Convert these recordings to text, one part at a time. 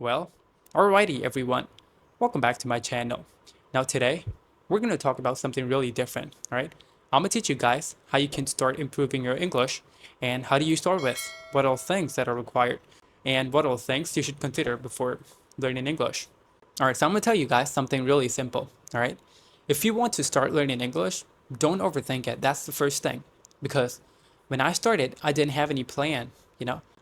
Well, alrighty everyone, welcome back to my channel. Now today, we're going to talk about something really different, alright? I'm going to teach you guys how you can start improving your English and how do you start with, what all things that are required, and what all things you should consider before learning English. Alright, so I'm going to tell you guys something really simple, alright? If you want to start learning English, don't overthink it. That's the first thing. Because when I started, I didn't have any plan.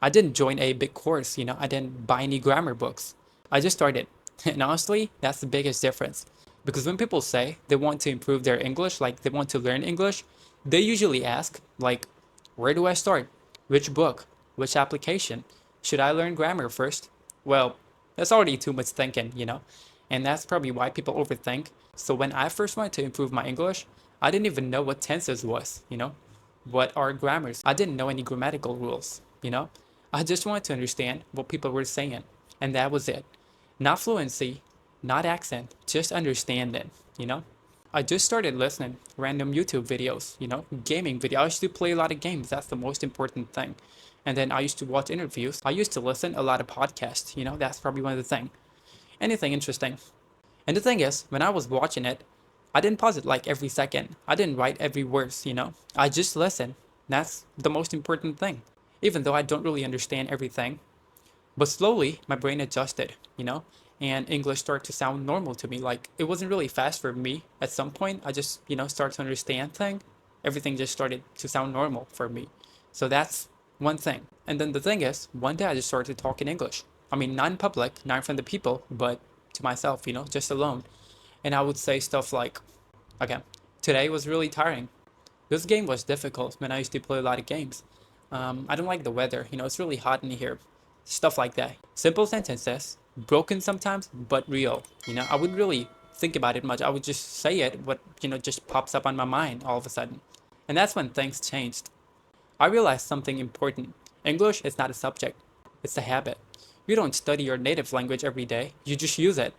I didn't join a big course. I didn't buy any grammar books. I just started. And honestly, that's the biggest difference. Because when people say they want to improve their English, like they want to learn English, they usually ask, like, where do I start? Which book? Which application? Should I learn grammar first? Well, that's already too much thinking. And that's probably why people overthink. So when I first wanted to improve my English, I didn't even know what tenses was. What are grammars? I didn't know any grammatical rules. I just wanted to understand what people were saying. And that was it. Not fluency, not accent, just understanding. I just started listening random YouTube videos, gaming videos. I used to play a lot of games. That's the most important thing. And then I used to watch interviews. I used to listen a lot of podcasts. That's probably one of the things. Anything interesting. And the thing is, when I was watching it, I didn't pause it like every second. I didn't write every word. I just listened. That's the most important thing. Even though I don't really understand everything. But slowly, my brain adjusted, and English started to sound normal to me. Like, it wasn't really fast for me. At some point, I just started to understand things. Everything just started to sound normal for me. So that's one thing. And then the thing is, one day I just started talking English. I mean, not in public, not in front of people, but to myself, just alone. And I would say stuff like, okay, today was really tiring. This game was difficult when I used to play a lot of games. I don't like the weather, it's really hot in here. Stuff like that. Simple sentences, broken sometimes, but real. I wouldn't really think about it much. I would just say it, what just pops up on my mind all of a sudden. And that's when things changed. I realized something important. English is not a subject, it's a habit. You don't study your native language every day, you just use it.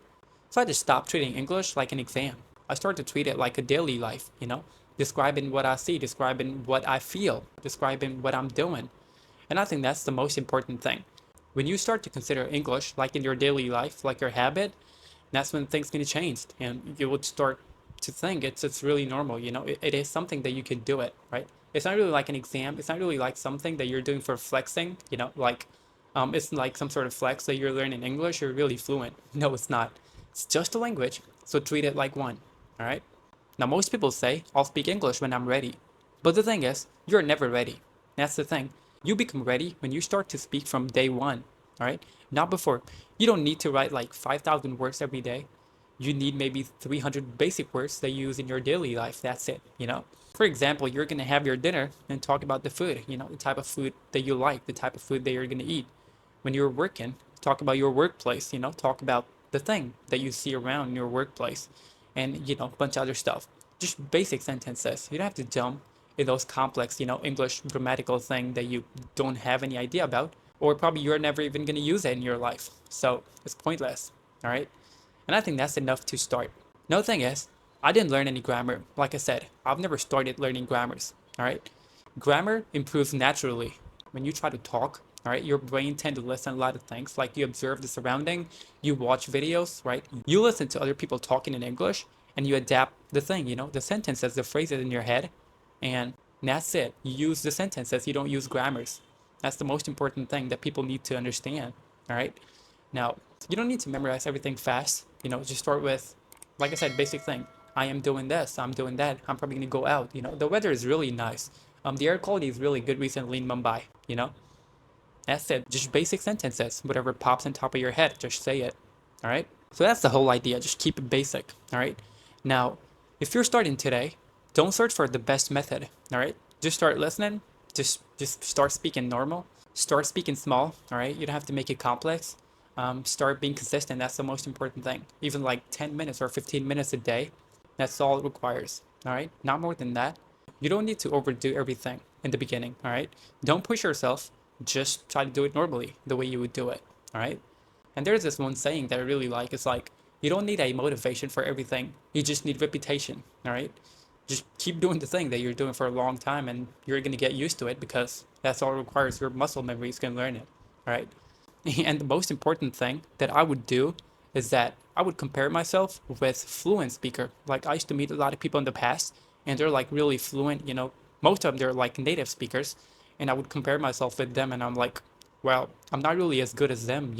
So I just stopped treating English like an exam. I started to treat it like a daily life, describing what I see, describing what I feel, describing what I'm doing. And I think that's the most important thing. When you start to consider English like in your daily life, like your habit, that's when things can change and you would start to think it's really normal. It is something that you can do it, right? It's not really like an exam. It's not really like something that you're doing for flexing, like it's like some sort of flex that you're learning English, you're really fluent. No, it's not. It's just a language, so treat it like one, all right? Now, most people say, I'll speak English when I'm ready. But the thing is, you're never ready. That's the thing. You become ready when you start to speak from day one, all right? Not before. You don't need to write like 5,000 words every day. You need maybe 300 basic words that you use in your daily life. That's it. For example, you're going to have your dinner and talk about the food, the type of food that you like, the type of food that you're going to eat. When you're working, talk about your workplace, talk about the thing that you see around in your workplace and a bunch of other stuff. Just basic sentences. You don't have to jump in those complex English grammatical thing that you don't have any idea about, or probably you're never even going to use it in your life. So it's pointless, all right? And I think that's enough to start. No thing is, I didn't learn any grammar. Like I said, I've never started learning grammars, all right? Grammar improves naturally. When you try to talk, all right, your brain tend to listen a lot of things. Like you observe the surrounding, you watch videos, right? You listen to other people talking in English and you adapt the thing, the sentences, the phrases in your head. And that's it. You use the sentences, you don't use grammars. That's the most important thing that people need to understand, all right? Now, you don't need to memorize everything fast, just start with, like I said, basic thing. I am doing this, I'm doing that, I'm probably gonna go out. The weather is really nice. The air quality is really good recently in Mumbai. That's it. Just basic sentences. Whatever pops on top of your head, just say it. All right? So that's the whole idea. Just keep it basic. All right? Now, if you're starting today, don't search for the best method. All right? Just start listening. Just start speaking normal. Start speaking small. All right? You don't have to make it complex. Start being consistent. That's the most important thing. Even like 10 minutes or 15 minutes a day. That's all it requires. All right? Not more than that. You don't need to overdo everything in the beginning. All right? Don't push yourself, just try to do it normally, the way you would do it. All right? And there's this one saying that I really like. It's like, you don't need a motivation for everything. You just need reputation. All right? Just keep doing the thing that you're doing for a long time and you're going to get used to it because that's all it requires. Your muscle memory is going to learn it. All right? And the most important thing that I would do is that I would compare myself with fluent speaker. Like I used to meet a lot of people in the past and they're like really fluent, most of them they're like native speakers. And I would compare myself with them and I'm like, well, I'm not really as good as them.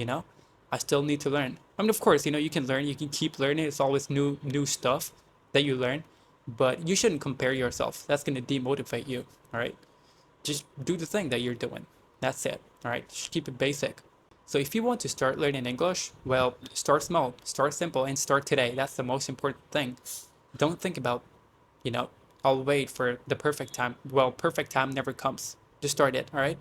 I still need to learn. I mean, of course, you can learn, you can keep learning. It's always new stuff that you learn, but you shouldn't compare yourself. That's going to demotivate you, all right? Just do the thing that you're doing. That's it, all right? Just keep it basic. So if you want to start learning English, well, start small, start simple, and start today. That's the most important thing. Don't think about, you know, I'll wait for the perfect time. Well, perfect time never comes. Just start it, all right?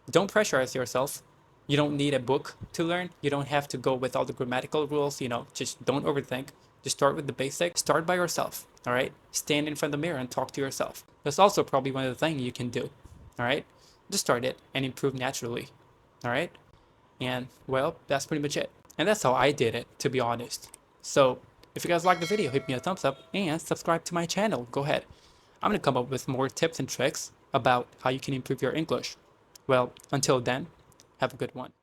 Don't pressurize yourself. You don't need a book to learn. You don't have to go with all the grammatical rules, just don't overthink. Just start with the basics. Start by yourself, all right? Stand in front of the mirror and talk to yourself. That's also probably one of the things you can do, all right? Just start it and improve naturally, all right? And well, that's pretty much it. And that's how I did it, to be honest. So if you guys like the video, hit me a thumbs up and subscribe to my channel. Go ahead. I'm going to come up with more tips and tricks about how you can improve your English. Well, until then, have a good one.